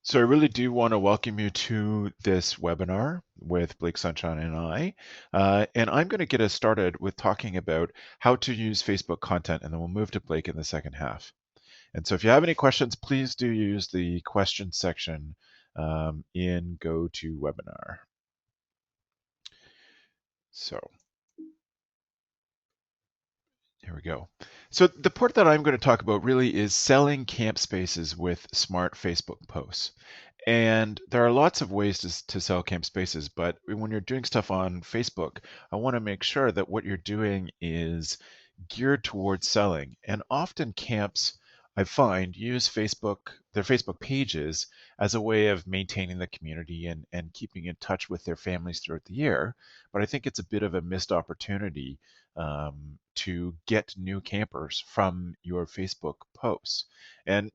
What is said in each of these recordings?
So I really do want to welcome you to this webinar with Blake Sunshine and I. And I'm going to get us started with talking about how to use Facebook content, and then we'll move to Blake in the second half. And so if you have any questions, please do use the question section in GoToWebinar. So here we go. So the part that I'm going to talk about really is selling camp spaces with smart Facebook posts. And there are lots of ways to sell camp spaces, but when you're doing stuff on Facebook, I want to make sure that what you're doing is geared towards selling. And often camps, I find, use their Facebook pages as a way of maintaining the community and keeping in touch with their families throughout the year. But I think it's a bit of a missed opportunity to get new campers from your Facebook posts. And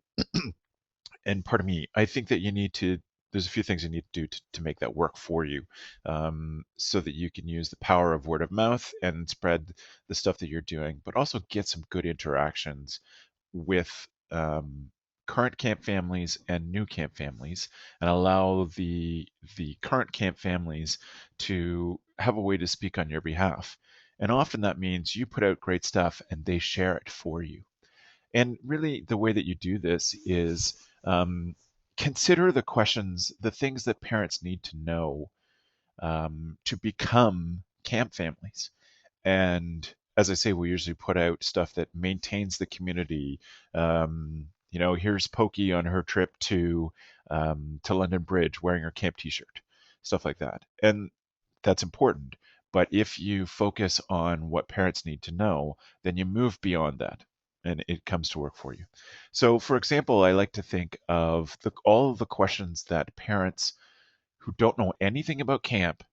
and pardon me, I think that there's a few things you need to do to make that work for you, so that you can use the power of word of mouth and spread the stuff that you're doing, but also get some good interactions with current camp families and new camp families, and allow the current camp families to have a way to speak on your behalf. And often that means you put out great stuff and they share it for you. And really, the way that you do this is consider the questions, the things that parents need to know to become camp families. And as I say, we usually put out stuff that maintains the community. Here's Pokey on her trip to London Bridge wearing her camp T-shirt, stuff like that. And that's important. But if you focus on what parents need to know, then you move beyond that and it comes to work for you. So, for example, I like to think of all of the questions that parents who don't know anything about camp,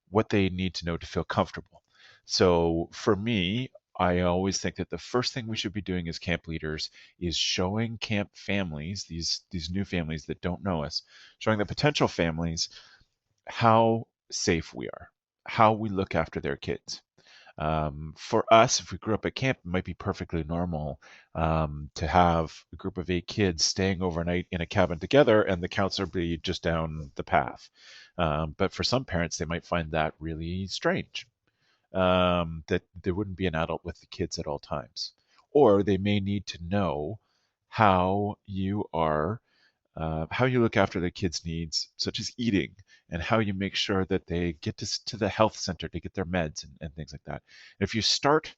what they need to know to feel comfortable. So, for me, I always think that the first thing we should be doing as camp leaders is showing camp families, these new families that don't know us, showing the potential families how safe we are, how we look after their kids. For us, if we grew up at camp, it might be perfectly normal to have a group of 8 kids staying overnight in a cabin together and the counselor be just down the path. But for some parents, they might find that really strange, that there wouldn't be an adult with the kids at all times. Or they may need to know how you are how you look after the kids' needs, such as eating, and how you make sure that they get to the health center to get their meds and things like that. And if you start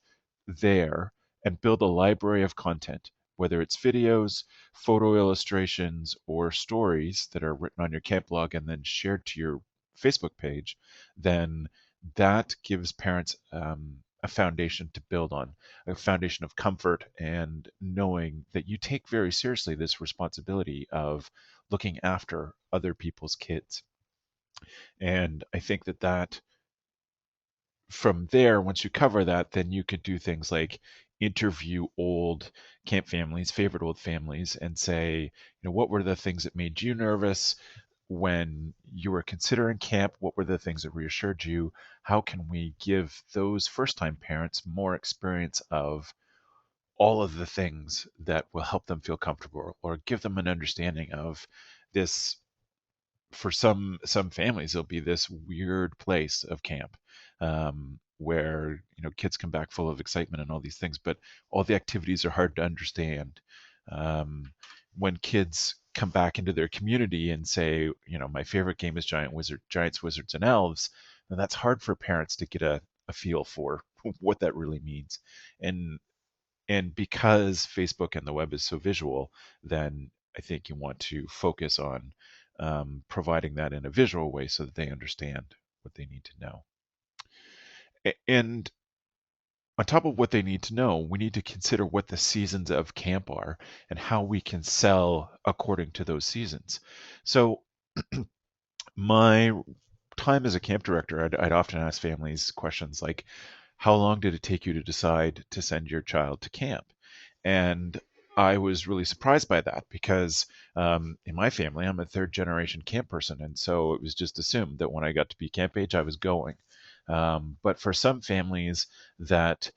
there and build a library of content, whether it's videos, photo illustrations, or stories that are written on your camp blog and then shared to your Facebook page, then that gives parents a foundation to build on, a foundation of comfort and knowing that you take very seriously this responsibility of looking after other people's kids. And I think that from there, once you cover that, then you could do things like interview old camp families, favorite old families, and say, what were the things that made you nervous when you were considering camp? What were the things that reassured you? How can we give those first time parents more experience of all of the things that will help them feel comfortable, or give them an understanding of this? For some families, it'll be this weird place of camp, where kids come back full of excitement and all these things, but all the activities are hard to understand. When kids come back into their community and say, my favorite game is Giants, Wizards, and Elves, then that's hard for parents to get a feel for what that really means. And because Facebook and the web is so visual, then I think you want to focus on providing that in a visual way so that they understand what they need to know. And on top of what they need to know, we need to consider what the seasons of camp are and how we can sell according to those seasons. So my time as a camp director, I'd often ask families questions like, how long did it take you to decide to send your child to camp? And I was really surprised by that because in my family, I'm a third generation camp person. And so it was just assumed that when I got to be camp age, I was going. But for some families that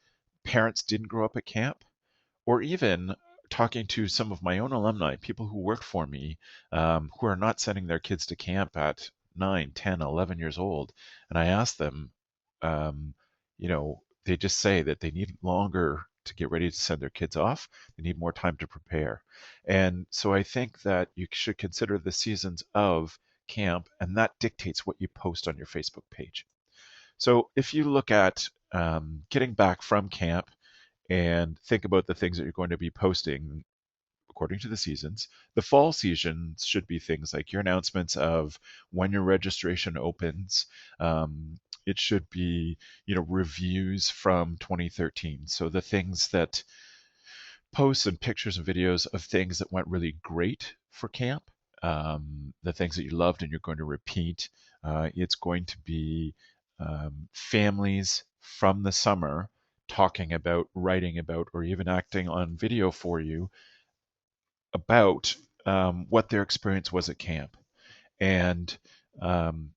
parents didn't grow up at camp, or even talking to some of my own alumni, people who work for me, who are not sending their kids to camp at 9, 10, 11 years old. And I ask them, um, they just say that they need longer to get ready to send their kids off. They need more time to prepare. And so I think that you should consider the seasons of camp, and that dictates what you post on your Facebook page. So if you look at getting back from camp and think about the things that you're going to be posting according to the seasons, the fall seasons should be things like your announcements of when your registration opens. It should be, reviews from 2013. So the things that posts and pictures and videos of things that went really great for camp, the things that you loved and you're going to repeat. It's going to be families from the summer talking about, writing about, or even acting on video for you about what their experience was at camp. And um,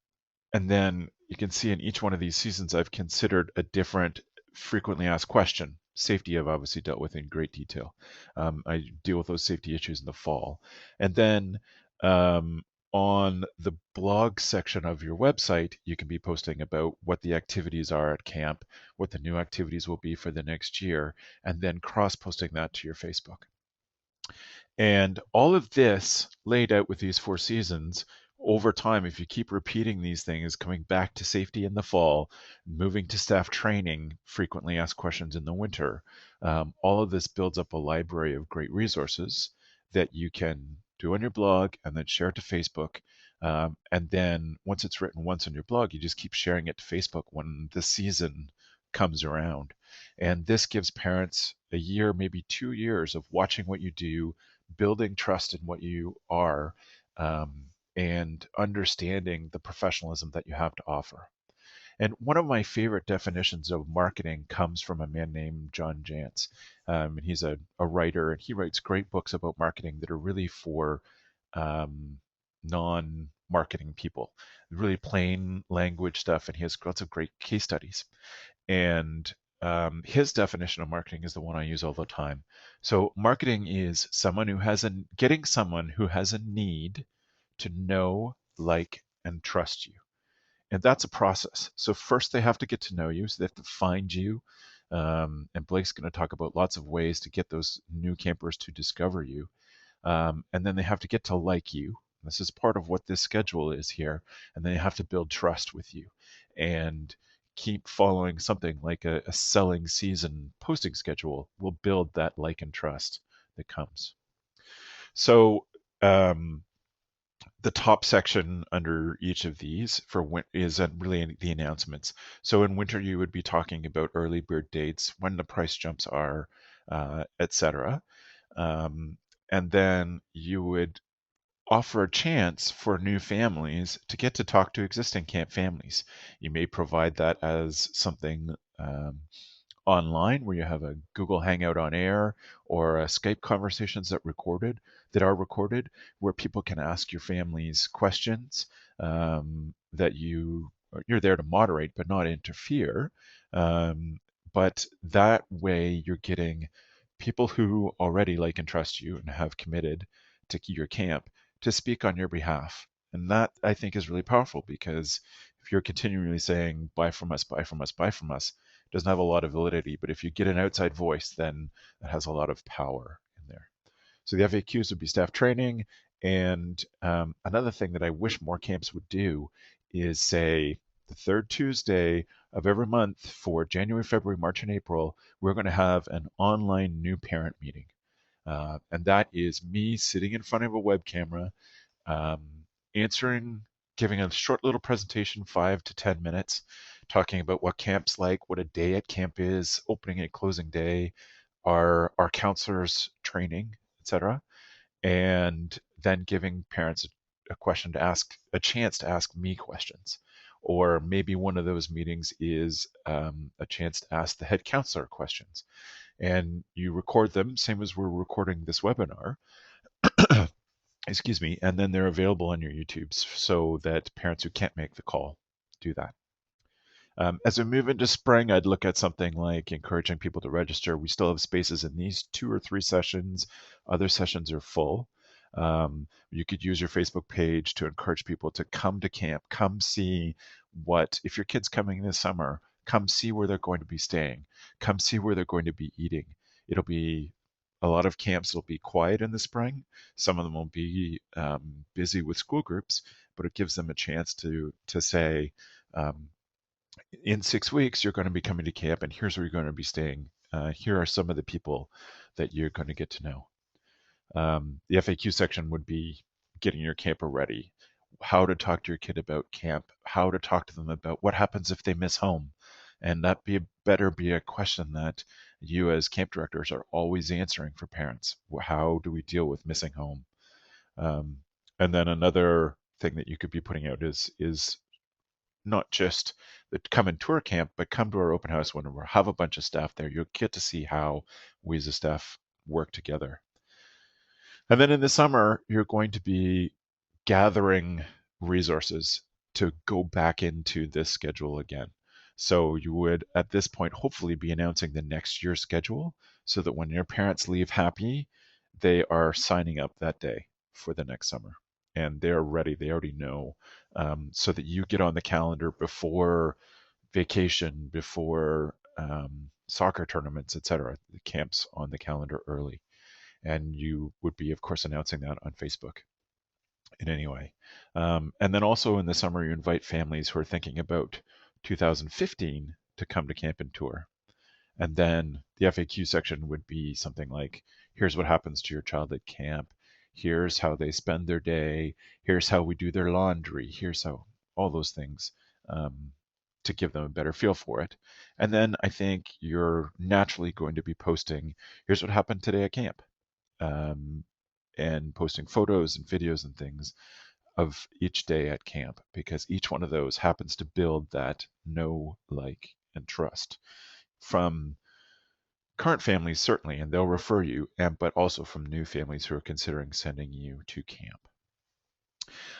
and then you can see in each one of these seasons, I've considered a different frequently asked question. Safety I've obviously dealt with in great detail. I deal with those safety issues in the fall. And then on the blog section of your website, you can be posting about what the activities are at camp, what the new activities will be for the next year, and then cross-posting that to your Facebook. And all of this laid out with these 4 seasons over time, if you keep repeating these things, coming back to safety in the fall, moving to staff training, frequently asked questions in the winter, all of this builds up a library of great resources that you can do on your blog and then share it to Facebook. And then once it's written once on your blog, you just keep sharing it to Facebook when the season comes around. And this gives parents a year, maybe 2 years of watching what you do, building trust in what you are, and understanding the professionalism that you have to offer. And one of my favorite definitions of marketing comes from a man named John Jantz. And he's a writer, and he writes great books about marketing that are really for non-marketing people, really plain language stuff. And he has lots of great case studies. And his definition of marketing is the one I use all the time. So marketing is getting someone who has a need to know, like, and trust you. And that's a process. So first they have to get to know you. So they have to find you. And Blake's going to talk about lots of ways to get those new campers to discover you. And then they have to get to like you. This is part of what this schedule is here. And then they have to build trust with you and keep following something like a selling season posting schedule will build that like and trust that comes. So the top section under each of these is really the announcements. So in winter, you would be talking about early bird dates, when the price jumps are, etc. And then you would offer a chance for new families to get to talk to existing camp families. You may provide that as something online where you have a Google Hangout on air or Skype conversations that are recorded where people can ask your families questions that you're there to moderate but not interfere. But that way you're getting people who already like and trust you and have committed to your camp to speak on your behalf. And that I think is really powerful because if you're continually saying, buy from us, buy from us, buy from us, it doesn't have a lot of validity. But if you get an outside voice, then it has a lot of power in there. So the FAQs would be staff training. And another thing that I wish more camps would do is say the third Tuesday of every month for January, February, March, and April, we're going to have an online new parent meeting. And that is me sitting in front of a web camera, um, giving a short little presentation, 5 to 10 minutes, talking about what camp's like, what a day at camp is, opening and closing day, our counselors training, etc. And then giving parents a chance to ask me questions. Or maybe one of those meetings is a chance to ask the head counselor questions. And you record them, same as we're recording this webinar, excuse me, and then they're available on your YouTubes so that parents who can't make the call do that. As we move into spring, I'd look at something like encouraging people to register. We still have spaces in these 2 or 3 sessions. Other sessions are full. You could use your Facebook page to encourage people to come to camp, come see if your kid's coming this summer, come see where they're going to be staying, come see where they're going to be eating. It'll be a lot of camps will be quiet in the spring. Some of them will be busy with school groups, but it gives them a chance to say, um, in 6 weeks, you're going to be coming to camp, and here's where you're going to be staying. Here are some of the people that you're going to get to know. The FAQ section would be getting your camper ready, how to talk to your kid about camp, how to talk to them about what happens if they miss home. And that better be a question that you as camp directors are always answering for parents. How do we deal with missing home? Um, and then another thing that you could be putting out is not just the come and tour camp, but come to our open house when we have a bunch of staff there. You'll get to see how we as a staff work together. And then in the summer, you're going to be gathering resources to go back into this schedule again. So you would, at this point, hopefully be announcing the next year's schedule so that when your parents leave happy, they are signing up that day for the next summer. And they're ready, they already know, so that you get on the calendar before vacation, before soccer tournaments, etc. The camp's on the calendar early. And you would be, of course, announcing that on Facebook in any way. And then also in the summer, you invite families who are thinking about 2015 to come to camp and tour. And then the FAQ section would be something like, here's what happens to your child at camp. Here's how they spend their day. Here's how we do their laundry. Here's how all those things, to give them a better feel for it. And then I think you're naturally going to be posting, here's what happened today at camp, um, and posting photos and videos and things of each day at camp, because each one of those happens to build that know, like, and trust from current families, certainly, and they'll refer you, and but also from new families who are considering sending you to camp.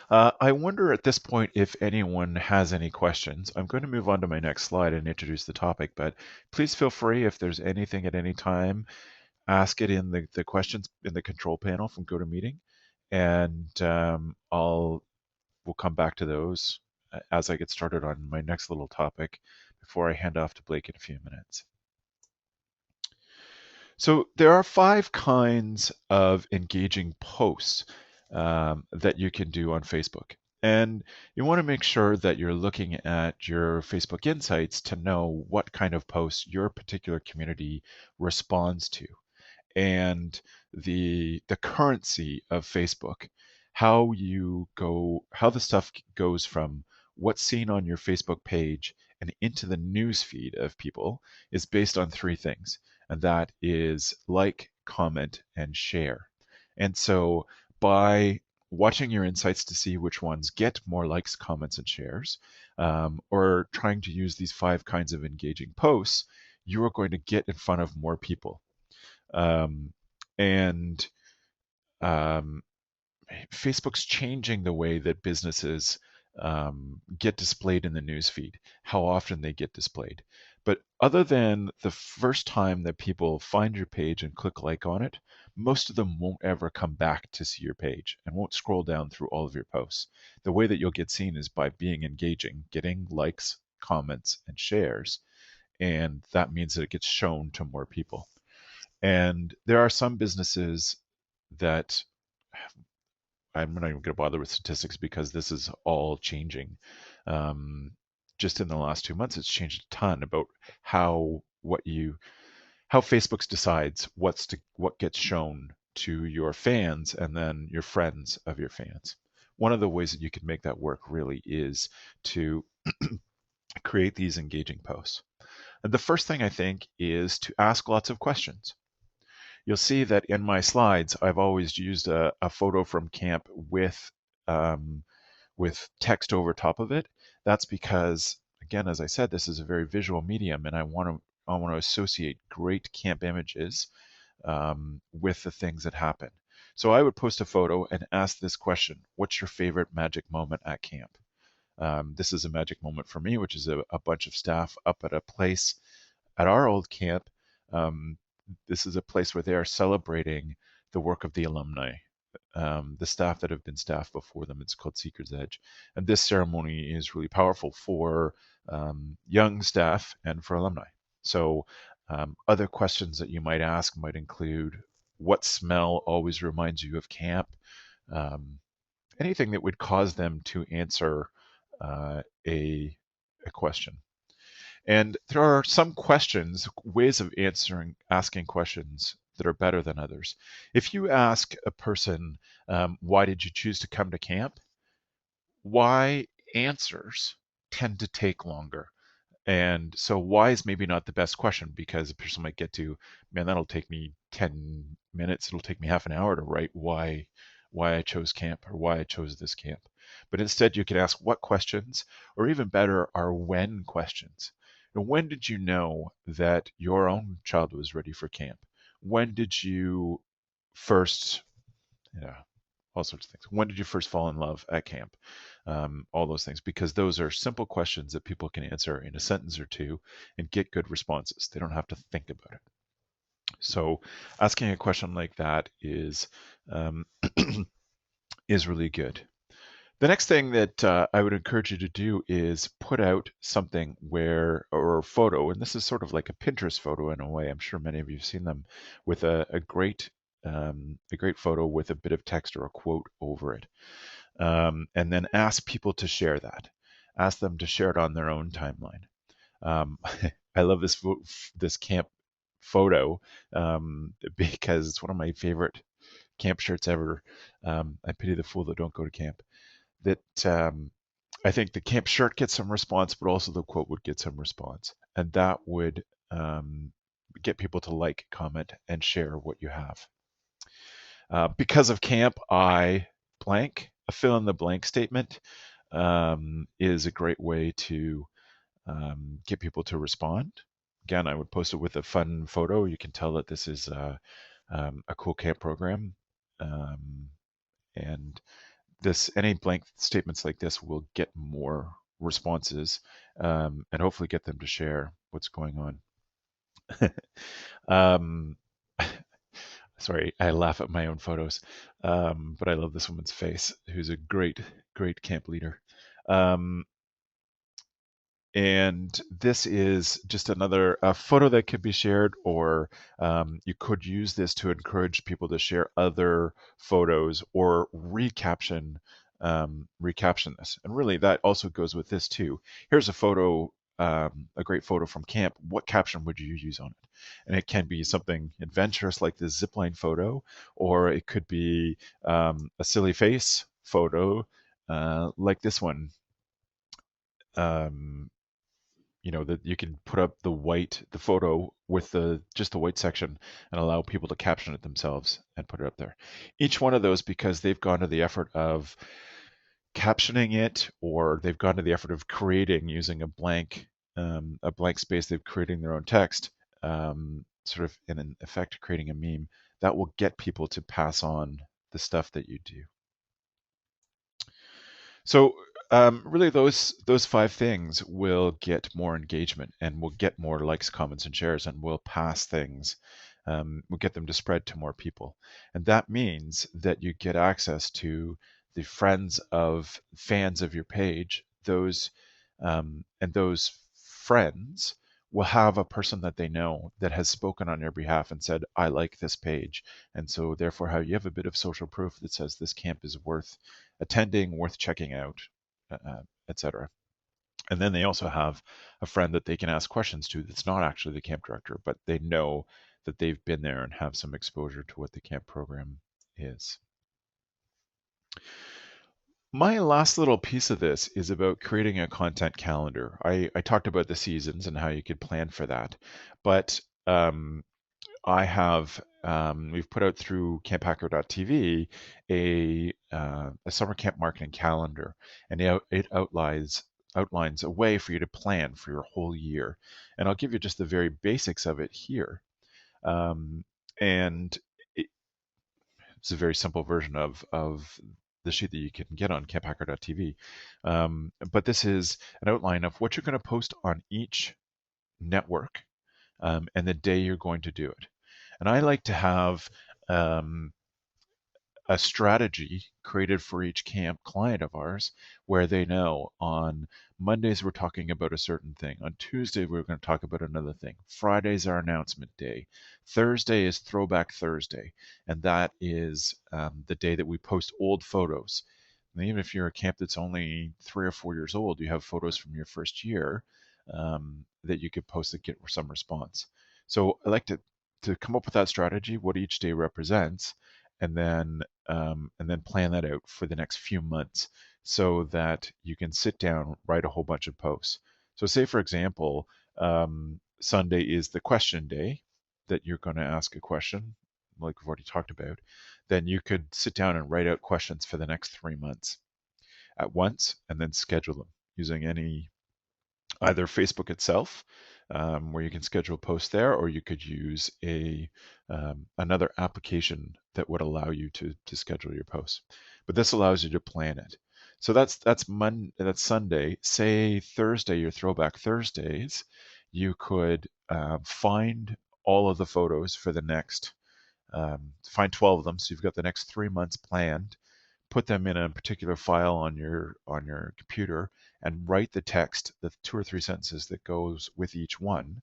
I wonder at this point if anyone has any questions. I'm going to move on to my next slide and introduce the topic, but please feel free if there's anything at any time, ask it in the questions in the control panel from GoToMeeting, and we'll come back to those as I get started on my next little topic before I hand off to Blake in a few minutes. So there are 5 kinds of engaging posts that you can do on Facebook. And you want to make sure that you're looking at your Facebook Insights to know what kind of posts your particular community responds to, and the currency of Facebook, how the stuff goes from what's seen on your Facebook page and into the news feed of people is based on 3 things, and that is like, comment, and share. And so by watching your insights to see which ones get more likes, comments, and shares, or trying to use these 5 kinds of engaging posts, you are going to get in front of more people. And um, Facebook's changing the way that businesses get displayed in the newsfeed, how often they get displayed. But other than the first time that people find your page and click like on it, most of them won't ever come back to see your page and won't scroll down through all of your posts. The way that you'll get seen is by being engaging, getting likes, comments, and shares. And that means that it gets shown to more people. And there are some businesses that I'm not even going to bother with statistics because this is all changing. Um, just in the last 2 months, it's changed a ton about how Facebook decides what gets shown to your fans and then your friends of your fans. One of the ways that you can make that work really is to create these engaging posts. And the first thing I think is to ask lots of questions. You'll see that in my slides, I've always used a photo from camp um, with text over top of it. That's because, again, as I said, this is a very visual medium, and I want to associate great camp images with the things that happen. So I would post a photo and ask this question: what's your favorite magic moment at camp? This is a magic moment for me, which is a bunch of staff up at a place at our old camp. Um, this is a place where they are celebrating the work of the alumni, the staff that have been staff before them. It's called Seeker's Edge. And this ceremony is really powerful for young staff and for alumni. So, other questions that you might ask might include what smell always reminds you of camp? Um, Anything that would cause them to answer a question. And there are some questions, ways of asking questions that are better than others. If you ask a person, why did you choose to come to camp? Why answers tend to take longer. And so why is maybe not the best question, because a person might get to, man, that'll take me 10 minutes. It'll take me half an hour to write why I chose camp or why I chose this camp. But instead you can ask what questions, or even better are when questions. And when did you know that your own child was ready for camp? When did you first, yeah, all sorts of things. When did you first fall in love at camp? All those things, because those are simple questions that people can answer in a sentence or two and get good responses. They don't have to think about it. So asking a question like that um, is really good. The next thing that I would encourage you to do is put out something or a photo, and this is sort of like a Pinterest photo in a way. I'm sure many of you have seen them, with a great photo with a bit of text or a quote over it. And then ask people to share that. Ask them to share it on their own timeline. Um, I love this camp photo because it's one of my favorite camp shirts ever. I pity the fool that don't go to camp. That I think the camp shirt gets some response, but also the quote would get some response, and that would get people to like, comment, and share what you have. Because of camp, I blank. A fill in the blank statement is a great way to get people to respond. Again, I would post it with a fun photo. You can tell that this is a cool camp program. Um, and any blank statements like this will get more responses, and hopefully get them to share what's going on. um, Sorry, I laugh at my own photos, but I love this woman's face, who's a great camp leader. Um, and this is just another photo that could be shared, or you could use this to encourage people to share other photos or recaption this. And really, that also goes with this too. Here's a photo, a great photo from camp. What caption would you use on it? And it can be something adventurous like this zipline photo, or it could be a silly face photo like this one. Um, that you can put up the photo with just the white section, and allow people to caption it themselves and put it up there. Each one of those, because they've gone to the effort of captioning it, or they've gone to the effort of creating, using a blank space, they've creating their own text, sort of in an effect creating a meme that will get people to pass on the stuff that you do. So really, those five things will get more engagement, and will get more likes, comments, and shares, and will pass things. Will get them to spread to more people, and that means that you get access to the friends of fans of your page. And those friends will have a person that they know that has spoken on your behalf and said, "I like this page," and so therefore, how you have a bit of social proof that says this camp is worth attending, worth checking out, etc. And then they also have a friend that they can ask questions to that's not actually the camp director, but they know that they've been there and have some exposure to what the camp program is. My last little piece of this is about creating a content calendar. I talked about the seasons and how you could plan for that, but we've put out through camphacker.tv a summer camp marketing calendar, and it outlines a way for you to plan for your whole year. And I'll give you just the very basics of it here. And it's a very simple version of the sheet that you can get on camphacker.tv. But this is an outline of what you're going to post on each network, and the day you're going to do it. And I like to have um, a strategy created for each camp client of ours where they know on Mondays we're talking about a certain thing. On Tuesday we're going to talk about another thing. Friday's our announcement day. Thursday is Throwback Thursday, and that is the day that we post old photos. And even if you're a camp that's only 3 or 4 years old, you have photos from your first year that you could post that get some response. So I like to come up with that strategy, what each day represents, and then plan that out for the next few months so that you can sit down, write a whole bunch of posts. So, say for example, Sunday is the question day that you're going to ask a question, like we've already talked about. Then you could sit down and write out questions for the next 3 months at once and then schedule them using either Facebook itself, where you can schedule posts there, or you could use another application that would allow you to schedule your posts. But this allows you to plan it. So that's Sunday. Say Thursday, your Throwback Thursdays, you could find all of the photos for the next find 12 of them. So you've got the next 3 months planned, put them in a particular file on your computer, and write the text, the 2 or 3 sentences that goes with each one,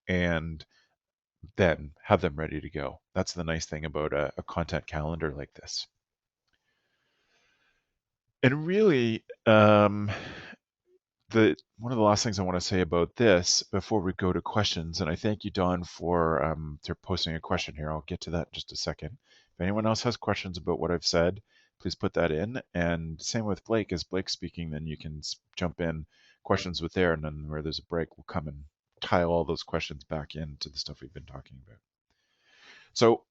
and then have them ready to go. That's the nice thing about a content calendar like this. And really, one of the last things I want to say about this before we go to questions, and I thank you, Don, for posting a question here. I'll get to that in just a second. If anyone else has questions about what I've said, please put that in. And same with Blake. As Blake's speaking, then you can jump in questions with there, and then where there's a break, we'll come and tie all those questions back into the stuff we've been talking about. So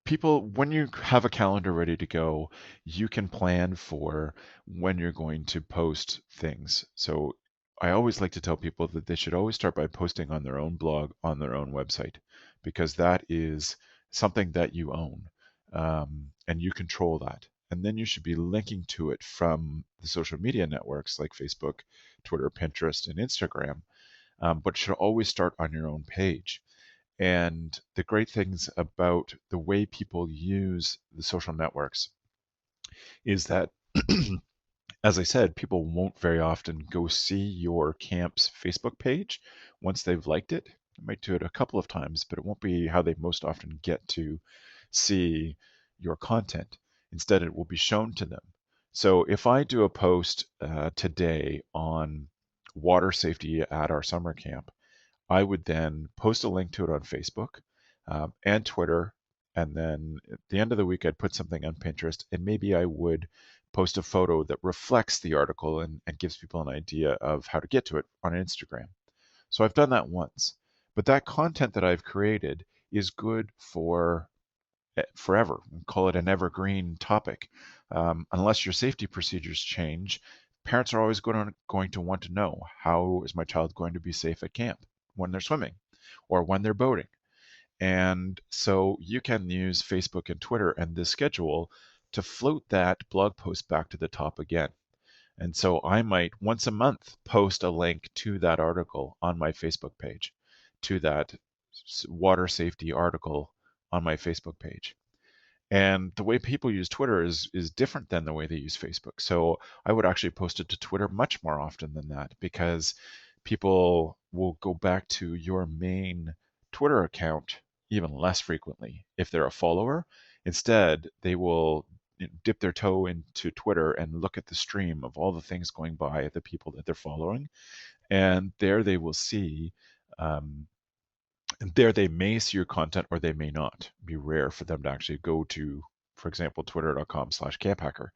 people, when you have a calendar ready to go, you can plan for when you're going to post things. So I always like to tell people that they should always start by posting on their own blog, on their own website, because that is something that you own, and you control that. And then you should be linking to it from the social media networks like Facebook, Twitter, Pinterest, and Instagram, but it should always start on your own page. And the great things about the way people use the social networks is that, as I said, people won't very often go see your camp's Facebook page once they've liked it. They might do it a couple of times, but it won't be how they most often get to see your content. Instead, it will be shown to them. So if I do a post today on water safety at our summer camp, I would then post a link to it on Facebook and Twitter. And then at the end of the week, I'd put something on Pinterest, and maybe I would post a photo that reflects the article and gives people an idea of how to get to it on Instagram. So I've done that once. But that content that I've created is good for forever. We call it an evergreen topic. Unless your safety procedures change, parents are always going to want to know, how is my child going to be safe at camp when they're swimming or when they're boating? And so you can use Facebook and Twitter and this schedule to float that blog post back to the top again. And so I might once a month post a link to that article on my Facebook page, to that water safety article on my Facebook page. And the way people use Twitter is different than the way they use Facebook. So I would actually post it to Twitter much more often than that, because people will go back to your main Twitter account even less frequently if they're a follower. Instead, they will dip their toe into Twitter and look at the stream of all the things going by, the people that they're following, and there they will see and there they may see your content or they may not. It'd be rare for them to actually go to, for example, twitter.com/camphacker.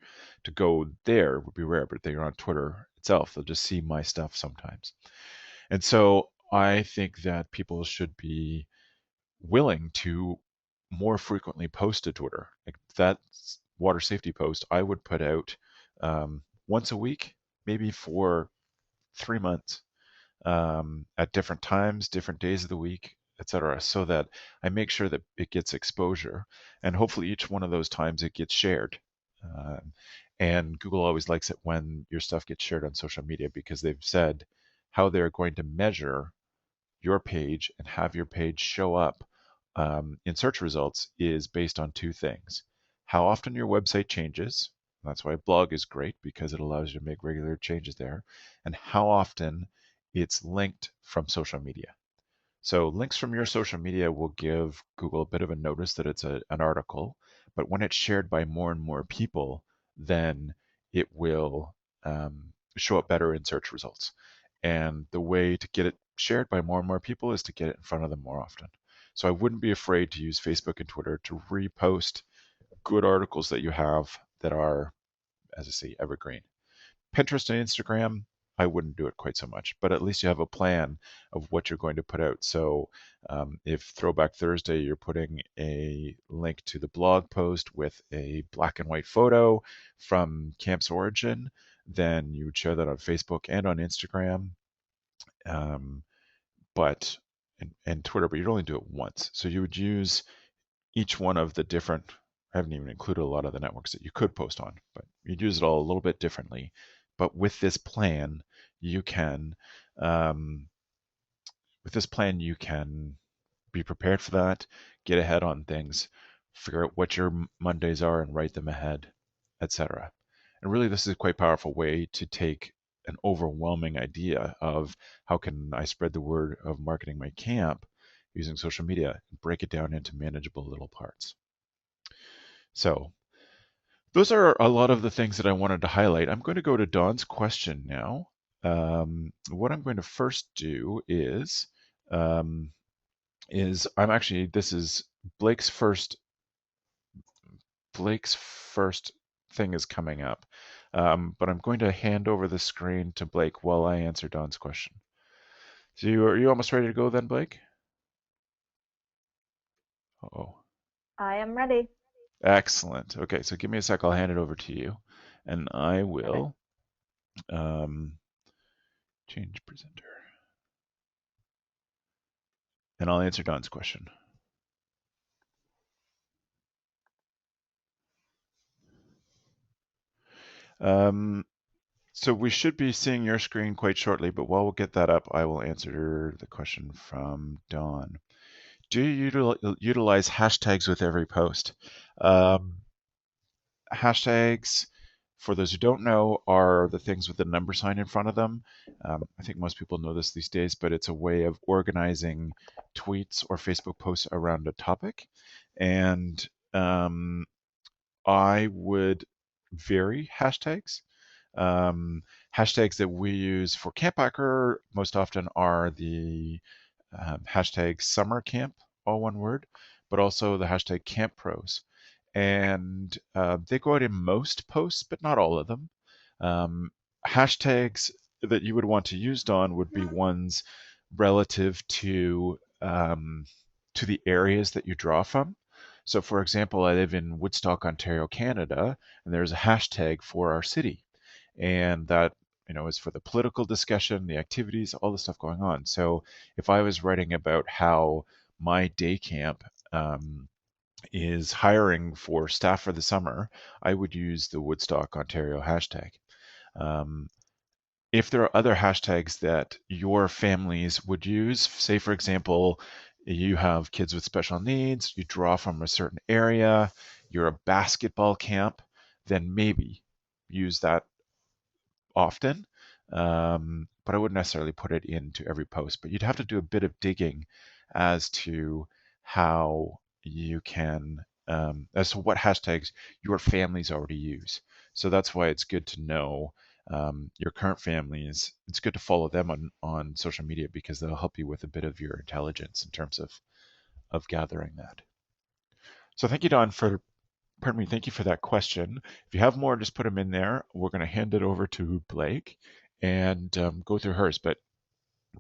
To go there would be rare, but if they're on Twitter itself, they'll just see my stuff sometimes. And so I think that people should be willing to more frequently post to Twitter. Like that water safety post, I would put out once a week, maybe for 3 months, at different times, different days of the week, etc., so that I make sure that it gets exposure, and hopefully each one of those times it gets shared. Um, and Google always likes it when your stuff gets shared on social media because they've said how they're going to measure your page and have your page show up in search results is based on two things. How often your website changes. That's why a blog is great because it allows you to make regular changes there. And how often it's linked from social media. So links from your social media will give Google a bit of a notice that it's an article, but when it's shared by more and more people, then it will show up better in search results. And the way to get it shared by more and more people is to get it in front of them more often. So I wouldn't be afraid to use Facebook and Twitter to repost good articles that you have that are, as I say, evergreen. Pinterest and Instagram, I wouldn't do it quite so much, but at least you have a plan of what you're going to put out. So if Throwback Thursday, you're putting a link to the blog post with a black and white photo from camp's origin, then you would share that on Facebook and on Instagram, um, but and Twitter, but you'd only do it once. So you would use each one of the different, I haven't even included a lot of the networks that you could post on, but you'd use it all a little bit differently. But you can, um, with this plan, you can be prepared for that, get ahead on things, figure out what your Mondays are and write them ahead, etc. And really, this is a quite powerful way to take an overwhelming idea of how can I spread the word of marketing my camp using social media and break it down into manageable little parts. So those are a lot of the things that I wanted to highlight. I'm going to go to Dawn's question now. What I'm going to first do um, I'm actually this is Blake's first Blake's first thing is coming up, but I'm going to hand over the screen to Blake while I answer Dawn's question. So are you almost ready to go then, Blake? Oh, I am ready. excellent. Okay, so give me a sec. I'll hand it over to you, and I Okay. will um, change presenter. And I'll answer Don's question. Um, so we should be seeing your screen quite shortly, but while we'll get that up, I will answer the question from Don. Do you utilize hashtags with every post? Um, Hashtags, for those who don't know, are the things with the number sign in front of them. I think most people know this these days, but it's a way of organizing tweets or Facebook posts around a topic. And I would vary hashtags. Um, Hashtags that we use for Camp Backer most often are the hashtag summer camp, all one word, but also the hashtag camp pros. And they go out in most posts, but not all of them. Um, Hashtags that you would want to use, Don, would be ones relative to the areas that you draw from. So, for example, I live in Woodstock, Ontario, Canada, and there's a hashtag for our city, and that is for the political discussion, the activities, all the stuff going on. So, if I was writing about how my day camp is hiring for staff for the summer, I would use the Woodstock, Ontario hashtag. Um, if there are other hashtags that your families would use, say, for example, you have kids with special needs, you draw from a certain area, you're a basketball camp, then maybe use that often. But I wouldn't necessarily put it into every post. But you'd have to do a bit of digging as to how you can, as to what hashtags your families already use. So that's why it's good to know your current families. It's good to follow them on social media because they'll help you with a bit of your intelligence in terms of gathering that. So thank you, Don, for pardon me, thank you for that question. If you have more, just put them in there. We're going to hand it over to Blake and go through hers, but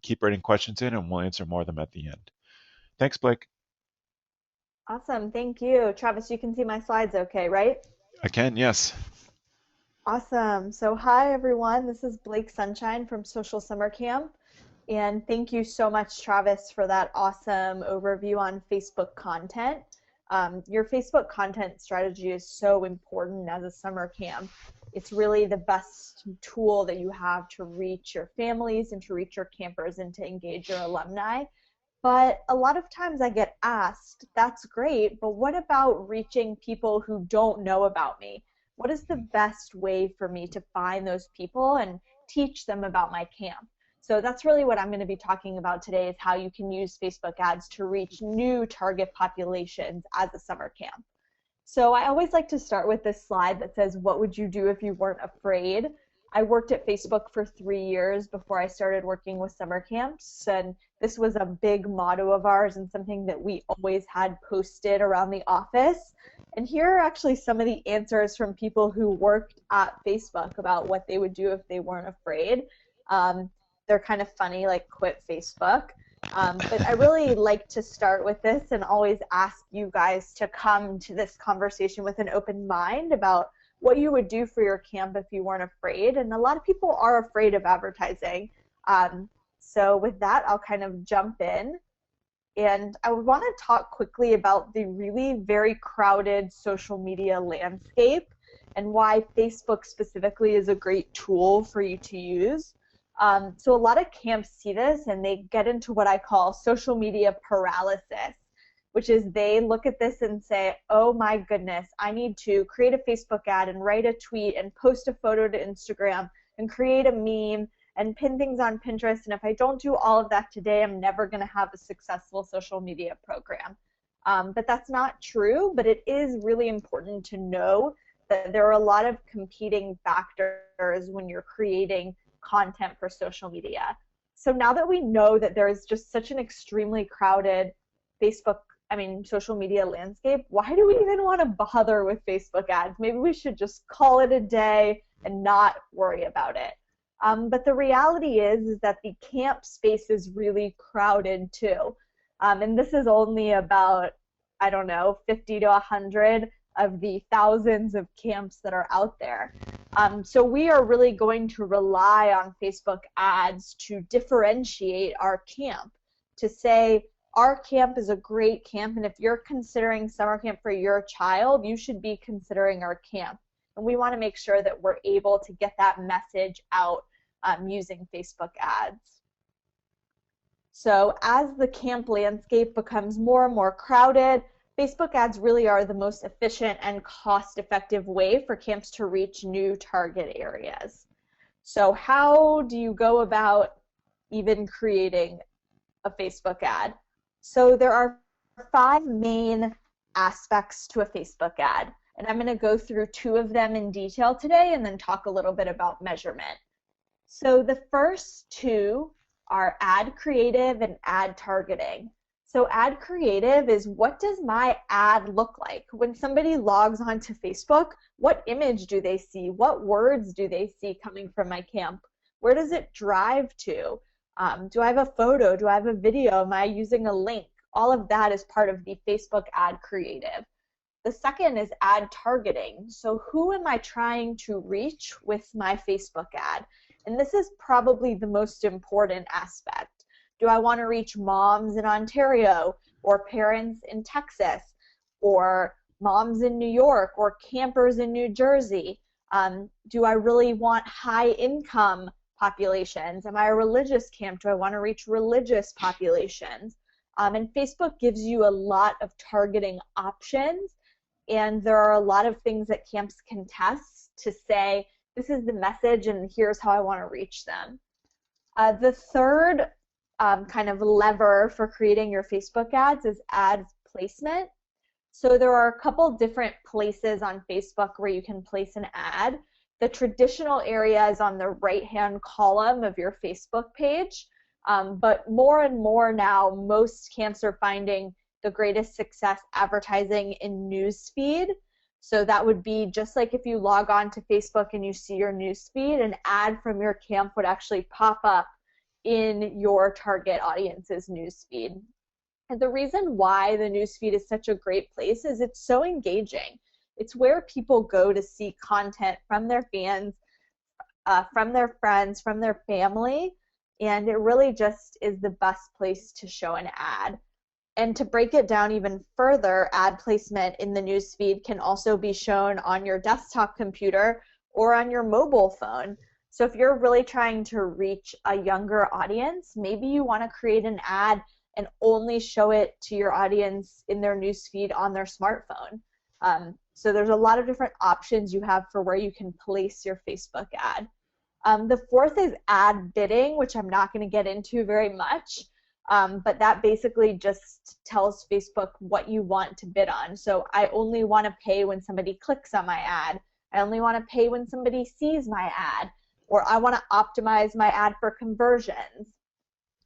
keep writing questions in and we'll answer more of them at the end. Thanks, Blake. Awesome. Thank you. Travis, you can see my slides okay, right? I can, yes. Awesome. So, hi everyone. This is Blake Sunshine from Social Summer Camp. And thank you so much, Travis, for that awesome overview on Facebook content. Your Facebook content strategy is so important as a summer camp. It's really the best tool that you have to reach your families and to reach your campers and to engage your alumni. But a lot of times I get asked, that's great, but what about reaching people who don't know about me? What is the best way for me to find those people and teach them about my camp? So that's really what I'm going to be talking about today, is how you can use Facebook ads to reach new target populations as a summer camp. So I always like to start with this slide that says, what would you do if you weren't afraid? I worked at Facebook for 3 years before I started working with summer camps, and this was a big motto of ours and something that we always had posted around the office. And here are actually some of the answers from people who worked at Facebook about what they would do if they weren't afraid. They're kind of funny, like quit Facebook. But I really like to start with this and always ask you guys to come to this conversation with an open mind about what you would do for your camp if you weren't afraid. And a lot of people are afraid of advertising. So with that, I'll kind of jump in. And I would want to talk quickly about the really very crowded social media landscape and why Facebook specifically is a great tool for you to use. So a lot of camps see this and they get into what I call social media paralysis, which is they look at this and say, oh my goodness, I need to create a Facebook ad and write a tweet and post a photo to Instagram and create a meme and pin things on Pinterest. And if I don't do all of that today, I'm never going to have a successful social media program. But that's not true, but it is really important to know that there are a lot of competing factors when you're creating content for social media. So now that we know that there is just such an extremely crowded social media landscape, why do we even want to bother with Facebook ads? Maybe we should just call it a day and not worry about it. But the reality is that the camp space is really crowded too. And this is only about, 50 to 100 of the thousands of camps that are out there. So we are really going to rely on Facebook ads to differentiate our camp, to say our camp is a great camp, and if you're considering summer camp for your child, you should be considering our camp. And we want to make sure that we're able to get that message out using Facebook ads. So as the camp landscape becomes more and more crowded, Facebook ads really are the most efficient and cost-effective way for camps to reach new target areas. So how do you go about even creating a Facebook ad? So there are 5 main aspects to a Facebook ad, and I'm going to go through 2 of them in detail today and then talk a little bit about measurement. So the first 2 are ad creative and ad targeting. So ad creative is, what does my ad look like? When somebody logs onto Facebook, what image do they see? What words do they see coming from my camp? Where does it drive to? Do I have a photo? Do I have a video? Am I using a link? All of that is part of the Facebook ad creative. The second is ad targeting. So who am I trying to reach with my Facebook ad? And this is probably the most important aspect. Do I want to reach moms in Ontario, or parents in Texas, or moms in New York, or campers in New Jersey? Do I really want high income populations? Am I a religious camp? Do I want to reach religious populations? And Facebook gives you a lot of targeting options, and there are a lot of things that camps can test to say, this is the message and here's how I want to reach them. The third kind of lever for creating your Facebook ads is ad placement. So there are a couple different places on Facebook where you can place an ad. The traditional area is on the right-hand column of your Facebook page, but more and more now, most camps are finding the greatest success advertising in newsfeed. So that would be just like if you log on to Facebook and you see your newsfeed, an ad from your camp would actually pop up in your target audience's newsfeed. And the reason why the newsfeed is such a great place is it's so engaging. It's where people go to see content from their fans, from their friends, from their family, and it really just is the best place to show an ad. And to break it down even further, ad placement in the newsfeed can also be shown on your desktop computer or on your mobile phone. So if you're really trying to reach a younger audience, maybe you want to create an ad and only show it to your audience in their newsfeed on their smartphone. So there's a lot of different options you have for where you can place your Facebook ad. The fourth is ad bidding, which I'm not going to get into very much. But that basically just tells Facebook what you want to bid on. So I only want to pay when somebody clicks on my ad. I only want to pay when somebody sees my ad. Or I want to optimize my ad for conversions.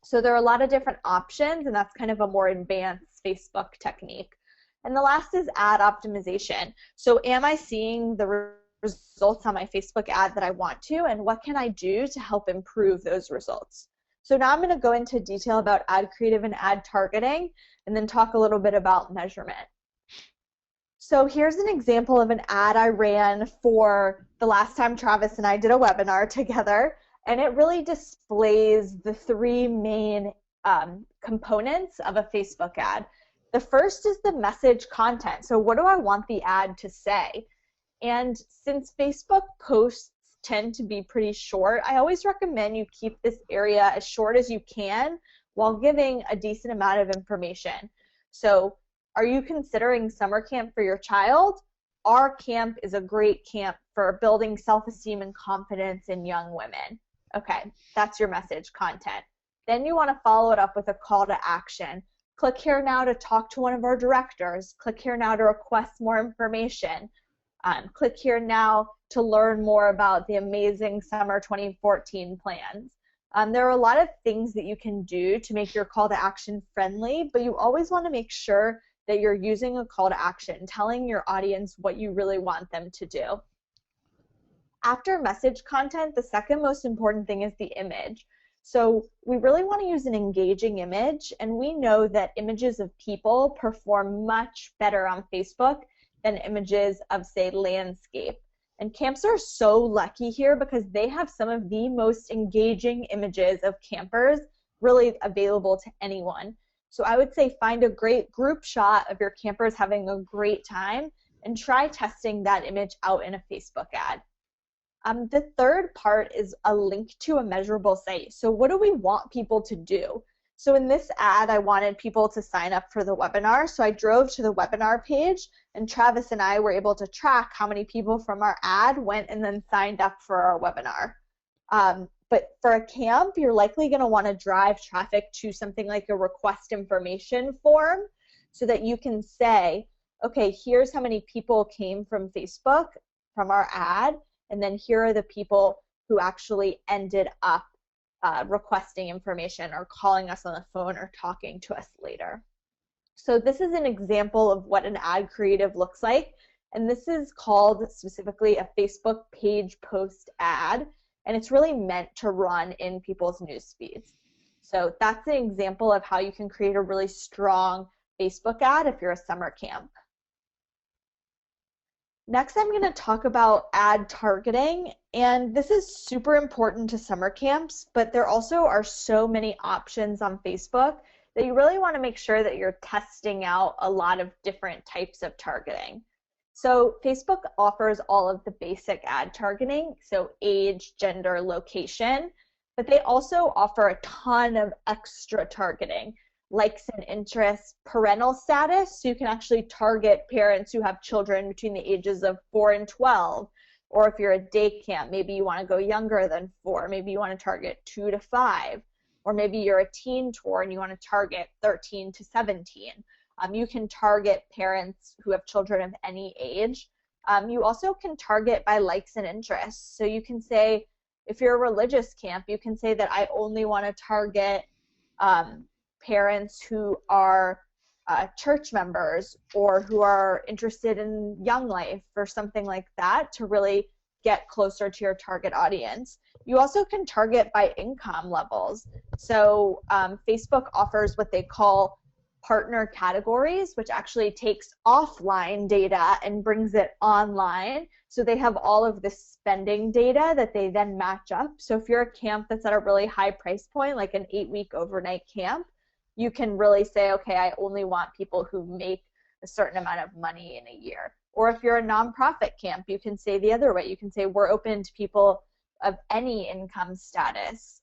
So there are a lot of different options, and that's kind of a more advanced Facebook technique. And the last is ad optimization. So am I seeing the results on my Facebook ad that I want to, and what can I do to help improve those results? So now I'm going to go into detail about ad creative and ad targeting, and then talk a little bit about measurement. So here's an example of an ad I ran for the last time Travis and I did a webinar together, and it really displays the three main components of a Facebook ad. The first is the message content. So what do I want the ad to say? And since Facebook posts tend to be pretty short, I always recommend you keep this area as short as you can while giving a decent amount of information. So are you considering summer camp for your child? Our camp is a great camp for building self-esteem and confidence in young women. Okay, that's your message content. Then you want to follow it up with a call to action. Click here now to talk to one of our directors. Click here now to request more information. Click here now to learn more about the amazing summer 2014 plans. There are a lot of things that you can do to make your call to action friendly, but you always want to make sure that you're using a call to action, telling your audience what you really want them to do. After message content, the second most important thing is the image. So we really want to use an engaging image, and we know that images of people perform much better on Facebook than images of, say, landscape. And camps are so lucky here because they have some of the most engaging images of campers really available to anyone. So I would say find a great group shot of your campers having a great time and try testing that image out in a Facebook ad. The third part is a link to a measurable site. So what do we want people to do? So in this ad, I wanted people to sign up for the webinar. So I drove to the webinar page, and Travis and I were able to track how many people from our ad went and then signed up for our webinar. But for a camp, you're likely going to want to drive traffic to something like a request information form so that you can say, okay, here's how many people came from Facebook from our ad, and then here are the people who actually ended up requesting information or calling us on the phone or talking to us later. So this is an example of what an ad creative looks like, and this is called specifically a Facebook page post ad, and it's really meant to run in people's news feeds. So that's an example of how you can create a really strong Facebook ad if you're a summer camp. Next, I'm going to talk about ad targeting, and this is super important to summer camps, but there also are so many options on Facebook that you really want to make sure that you're testing out a lot of different types of targeting. So Facebook offers all of the basic ad targeting, so age, gender, location, but they also offer a ton of extra targeting, likes and interests, parental status, so you can actually target parents who have children between the ages of 4 and 12, or if you're a day camp, maybe you want to go younger than 4, maybe you want to target 2 to 5, or maybe you're a teen tour and you want to target 13 to 17. You can target parents who have children of any age. You also can target by likes and interests, so you can say, if you're a religious camp, you can say that I only want to target parents who are church members or who are interested in Young Life or something like that to really get closer to your target audience. You also can target by income levels. So Facebook offers what they call partner categories, which actually takes offline data and brings it online. So they have all of the spending data that they then match up. So if you're a camp that's at a really high price point, like an 8-week overnight camp, you can really say, okay, I only want people who make a certain amount of money in a year. Or if you're a nonprofit camp, you can say the other way. You can say we're open to people of any income status.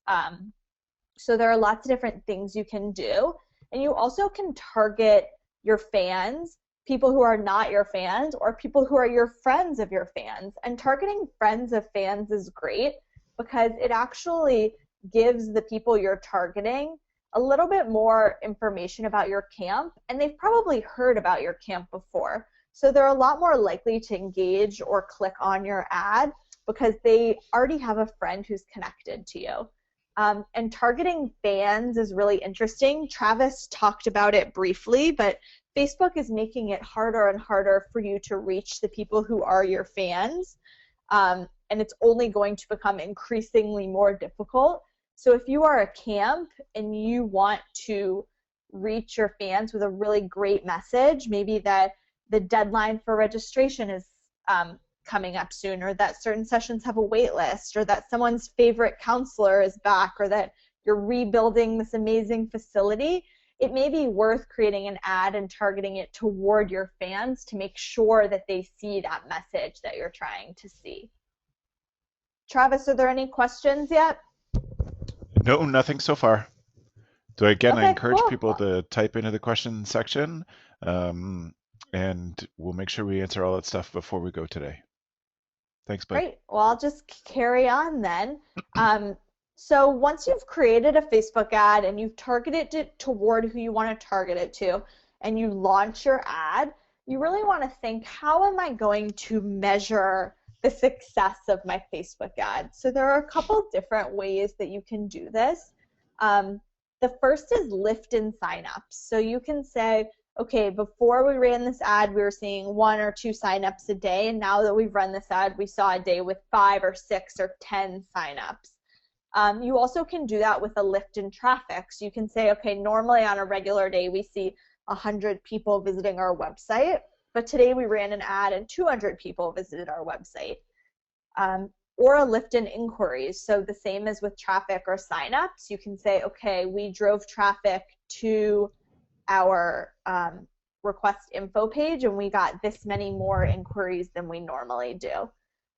So there are lots of different things you can do. And you also can target your fans, people who are not your fans, or people who are your friends of your fans. And targeting friends of fans is great because it actually gives the people you're targeting a little bit more information about your camp, and they've probably heard about your camp before. So they're a lot more likely to engage or click on your ad because they already have a friend who's connected to you. And targeting fans is really interesting. Travis talked about it briefly, but Facebook is making it harder and harder for you to reach the people who are your fans, and it's only going to become increasingly more difficult. So if you are a camp and you want to reach your fans with a really great message, maybe that the deadline for registration is coming up soon, or that certain sessions have a wait list, or that someone's favorite counselor is back, or that you're rebuilding this amazing facility, it may be worth creating an ad and targeting it toward your fans to make sure that they see that message that you're trying to see. Travis, are there any questions yet? No, nothing so far. So again, I Okay, encourage cool. people to type into the question section, and we'll make sure we answer all that stuff before we go today. Thanks, bud. Great. Well, I'll just carry on then. So once you've created a Facebook ad and you've targeted it toward who you want to target it to, and you launch your ad, you really want to think, how am I going to measure the success of my Facebook ad? So there are a couple different ways that you can do this. The first is lift in signups. So you can say, okay, before we ran this ad, we were seeing 1 or 2 signups a day, and now that we've run this ad, we saw a day with 5 or 6 or 10 signups. You also can do that with a lift in traffic. So you can say, okay, normally on a regular day we see 100 people visiting our website, but today we ran an ad and 200 people visited our website. Or a lift in inquiries. So the same as with traffic or signups, you can say, okay, we drove traffic to our request info page and we got this many more inquiries than we normally do.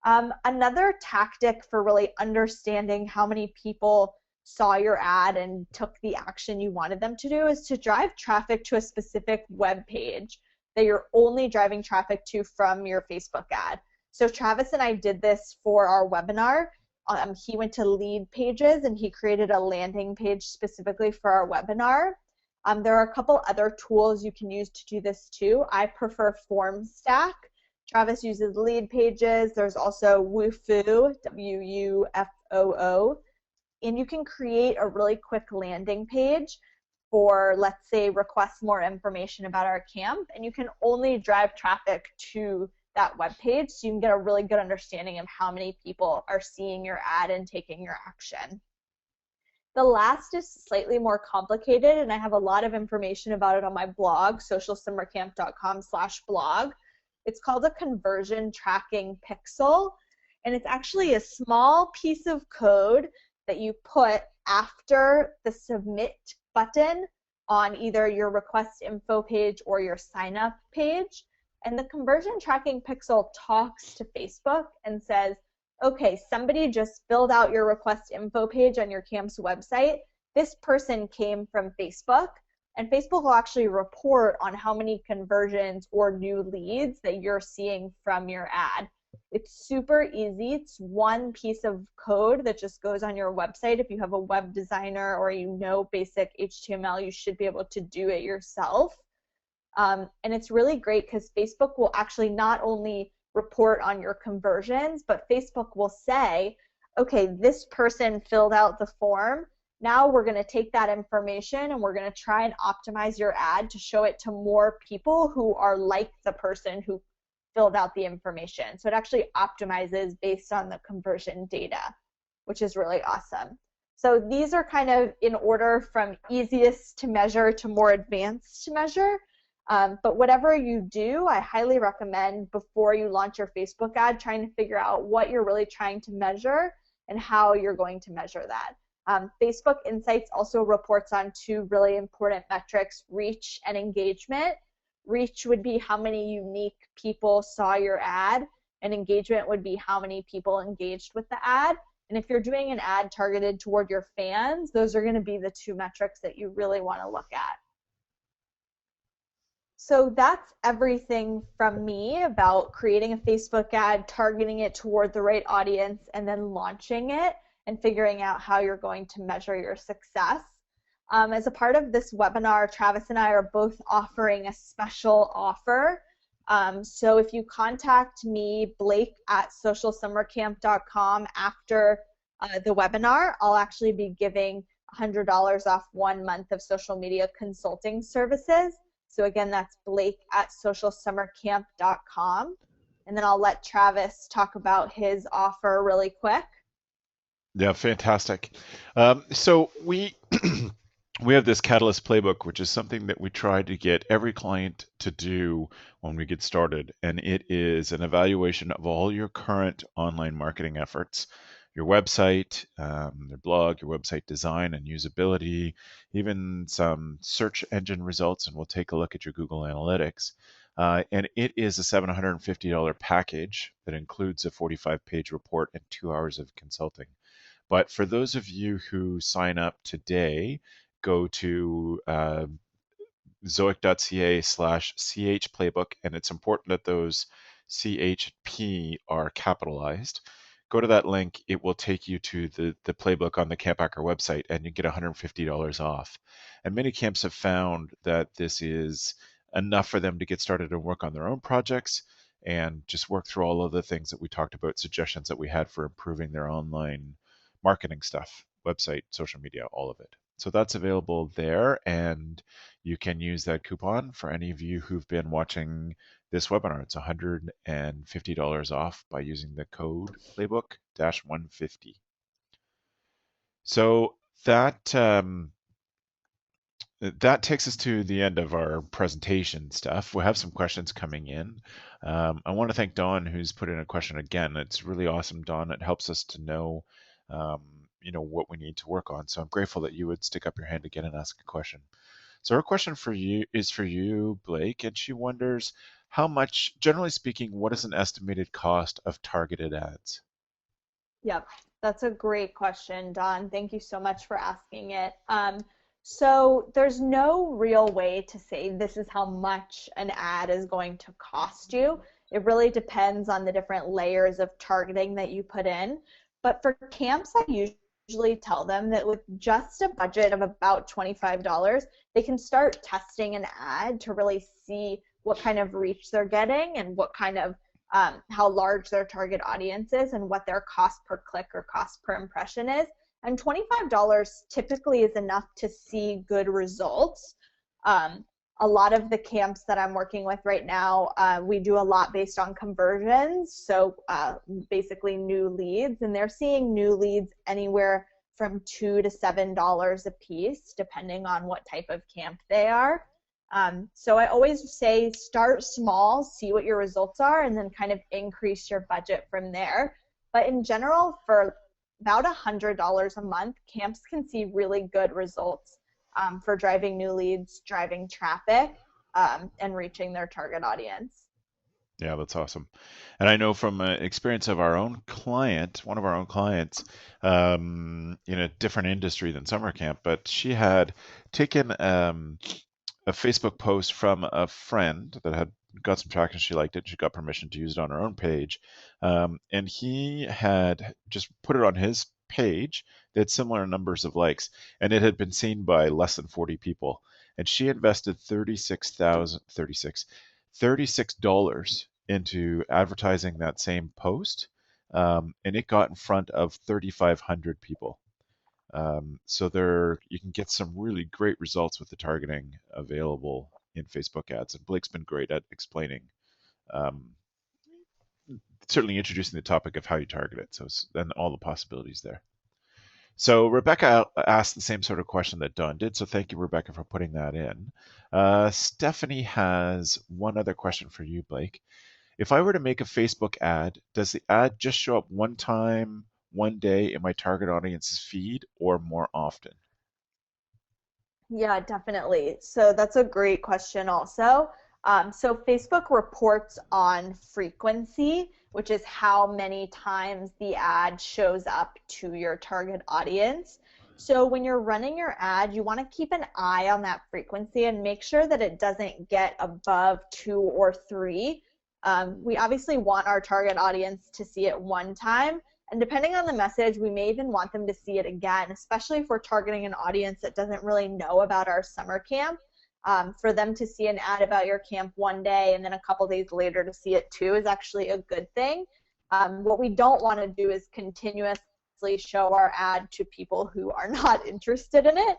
Another tactic for really understanding how many people saw your ad and took the action you wanted them to do is to drive traffic to a specific web page that you're only driving traffic to from your Facebook ad. So Travis and I did this for our webinar. He went to Lead Pages and he created a landing page specifically for our webinar. There are a couple other tools you can use to do this too. I prefer FormStack. Travis uses Lead Pages. There's also Wufoo, W-U-F-O-O. And you can create a really quick landing page for, let's say, request more information about our camp, and you can only drive traffic to that web page so you can get a really good understanding of how many people are seeing your ad and taking your action. The last is slightly more complicated, and I have a lot of information about it on my blog, socialsummercamp.com/blog. It's called a conversion tracking pixel, and it's actually a small piece of code that you put after the submit button on either your request info page or your sign up page. And the conversion tracking pixel talks to Facebook and says, okay, somebody just filled out your request info page on your camp's website. This person came from Facebook, and Facebook will actually report on how many conversions or new leads that you're seeing from your ad. It's super easy. It's one piece of code that just goes on your website. If you have a web designer or you know basic HTML, you should be able to do it yourself. And it's really great because Facebook will actually not only report on your conversions, but Facebook will say, okay, this person filled out the form. Now we're going to take that information and we're going to try and optimize your ad to show it to more people who are like the person who filled out the information. So it actually optimizes based on the conversion data, which is really awesome. So these are kind of in order from easiest to measure to more advanced to measure. But whatever you do, I highly recommend before you launch your Facebook ad, trying to figure out what you're really trying to measure and how you're going to measure that. Facebook Insights also reports on two really important metrics, reach and engagement. Reach would be how many unique people saw your ad, and engagement would be how many people engaged with the ad. And if you're doing an ad targeted toward your fans, those are going to be the two metrics that you really want to look at. So that's everything from me about creating a Facebook ad, targeting it toward the right audience, and then launching it and figuring out how you're going to measure your success. As a part of this webinar, Travis and I are both offering a special offer. So if you contact me, Blake at socialsummercamp.com after the webinar, I'll actually be giving $100 off 1 month of social media consulting services. So again, that's Blake at socialsummercamp.com. And then I'll let Travis talk about his offer really quick. Yeah, fantastic. So we we have this Catalyst Playbook, which is something that we try to get every client to do when we get started, and it is an evaluation of all your current online marketing efforts, your website, your blog, your website design and usability, even some search engine results, and we'll take a look at your Google Analytics. And it is a $750 package that includes a 45-page report and 2 hours of consulting. But for those of you who sign up today, go to zoic.ca/ch playbook, and it's important that those CHP are capitalized. Go to that link. It will take you to the playbook on the Camp Hacker website, and you get $150 off. And many camps have found that this is enough for them to get started and work on their own projects and just work through all of the things that we talked about, suggestions that we had for improving their online marketing stuff, website, social media, all of it. So that's available there, and you can use that coupon for any of you who've been watching this webinar. It's $150 off by using the code playbook-150. So that takes us to the end of our presentation stuff. We have some questions coming in. I want to thank Dawn, who's put in a question again. It's really awesome, Dawn. It helps us to know, what we need to work on. So I'm grateful that you would stick up your hand again and ask a question. So her question for you is for you, Blake, and she wonders how much, generally speaking, what is an estimated cost of targeted ads? Yep, that's a great question, Don. Thank you so much for asking it. So there's no real way to say this is how much an ad is going to cost you. It really depends on the different layers of targeting that you put in. But for camps, I usually tell them that with just a budget of about $25, they can start testing an ad to really see what kind of reach they're getting and what kind of how large their target audience is and what their cost per click or cost per impression is. And $25 typically is enough to see good results. A lot of the camps that I'm working with right now, we do a lot based on conversions, so basically new leads, and they're seeing new leads anywhere from $2 to $7 a piece, depending on what type of camp they are. So I always say start small, see what your results are, and then kind of increase your budget from there. But in general, for about $100 a month, camps can see really good results for driving new leads, driving traffic, and reaching their target audience. Yeah, that's awesome. And I know from experience of our own client, one of our own clients, in a different industry than summer camp, but she had taken a Facebook post from a friend that had got some traction. She liked it. She got permission to use it on her own page. And he had just put it on his page. They had similar numbers of likes, and it had been seen by less than 40 people. And she invested $36 into advertising that same post. And it got in front of 3,500 people. So there, you can get some really great results with the targeting available in Facebook ads. And Blake's been great at explaining, um, certainly introducing the topic of how you target it. So and all the possibilities there. So Rebecca asked the same sort of question that Don did. So thank you, Rebecca, for putting that in. Stephanie has one other question for you, Blake. If I were to make a Facebook ad, does the ad just show up one time, one day in my target audience's feed or more often? Yeah, definitely. So that's a great question also. So Facebook reports on frequency, which is how many times the ad shows up to your target audience. So when you're running your ad, you want to keep an eye on that frequency and make sure that it doesn't get above 2 or 3. We obviously want our target audience to see it one time, and depending on the message, we may even want them to see it again, especially if we're targeting an audience that doesn't really know about our summer camp. For them to see an ad about your camp one day and then a couple days later to see it too is actually a good thing. What we don't want to do is continuously show our ad to people who are not interested in it.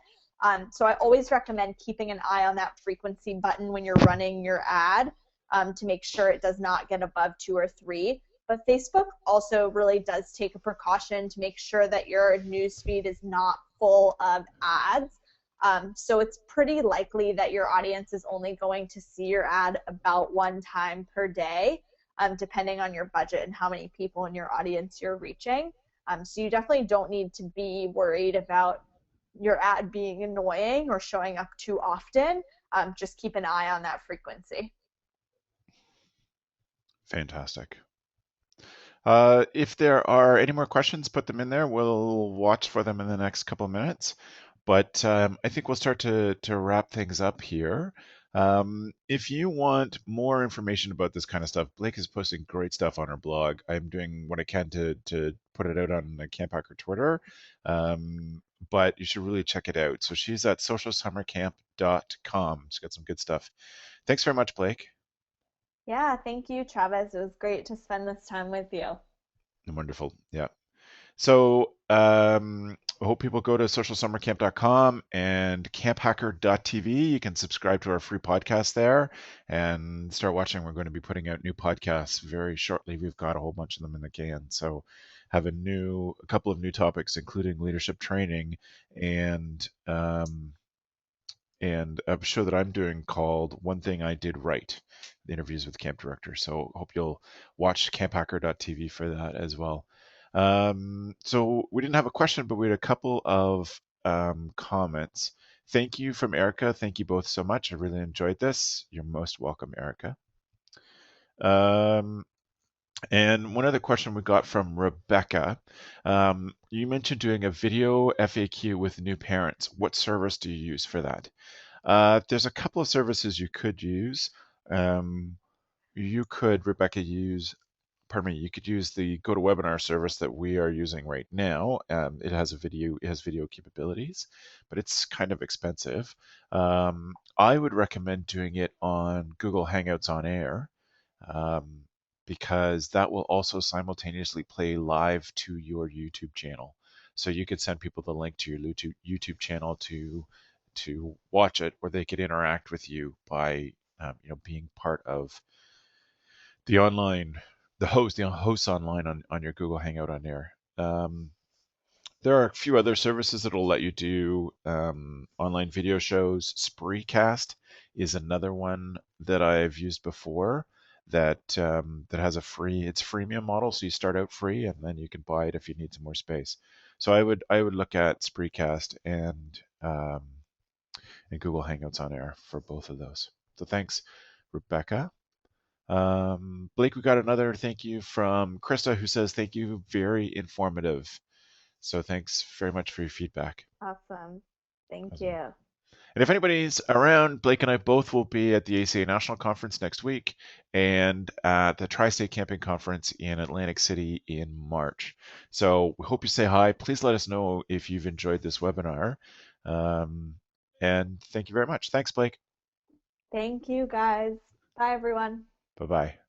So I always recommend keeping an eye on that frequency button when you're running your ad to make sure it does not get above 2 or 3. But Facebook also really does take a precaution to make sure that your newsfeed is not full of ads. So it's pretty likely that your audience is only going to see your ad about one time per day, depending on your budget and how many people in your audience you're reaching. So you definitely don't need to be worried about your ad being annoying or showing up too often. Just keep an eye on that frequency. Fantastic. If there are any more questions, put them in there. We'll watch for them in the next couple of minutes. But I think we'll start to wrap things up here. If you want more information about this kind of stuff, Blake is posting great stuff on her blog. I'm doing what I can to put it out on the Camp Hacker Twitter, um, but you should really check it out. So she's at socialsummercamp.com. She's got some good stuff. Thanks very much, Blake. Yeah, thank you, Travis. It was great to spend this time with you. Wonderful. Yeah. So I hope people go to socialsummercamp.com and camphacker.tv. You can subscribe to our free podcast there and start watching. We're going to be putting out new podcasts very shortly. We've got a whole bunch of them in the can. So have a couple of new topics, including leadership training and a show that I'm doing called One Thing I Did Right, the interviews with camp directors. So hope you'll watch camphacker.tv for that as well. So we didn't have a question, but we had a couple of comments. Thank you from Erica. Thank you both so much. I really enjoyed this. You're most welcome, Erica. Um, and one other question we got from Rebecca. You mentioned doing a video FAQ with new parents. What service do you use for that? There's a couple of services you could use. Um, you could, Rebecca, you could use the GoToWebinar service that we are using right now. It has video capabilities, but it's kind of expensive. I would recommend doing it on Google Hangouts on Air, um, because that will also simultaneously play live to your YouTube channel. So you could send people the link to your YouTube channel to watch it, or they could interact with you by being part of the online the hosts online on your Google Hangout on Air. There are a few other services that will let you do online video shows. Spreecast is another one that I've used before that has it's freemium model, so you start out free and then you can buy it if you need some more space. So I would look at Spreecast and Google Hangouts on Air for both of those. So thanks, Rebecca. Blake, we got another thank you from Krista who says, thank you, very informative. So thanks very much for your feedback. Awesome. Thank Awesome. you. And if anybody's around, Blake and I both will be at the ACA National Conference next week and at the Tri-State Camping Conference in Atlantic City in March. So we hope you say hi. Please let us know if you've enjoyed this webinar. Um, and thank you very much. Thanks, Blake. Thank you, guys. Bye, everyone. Bye-bye.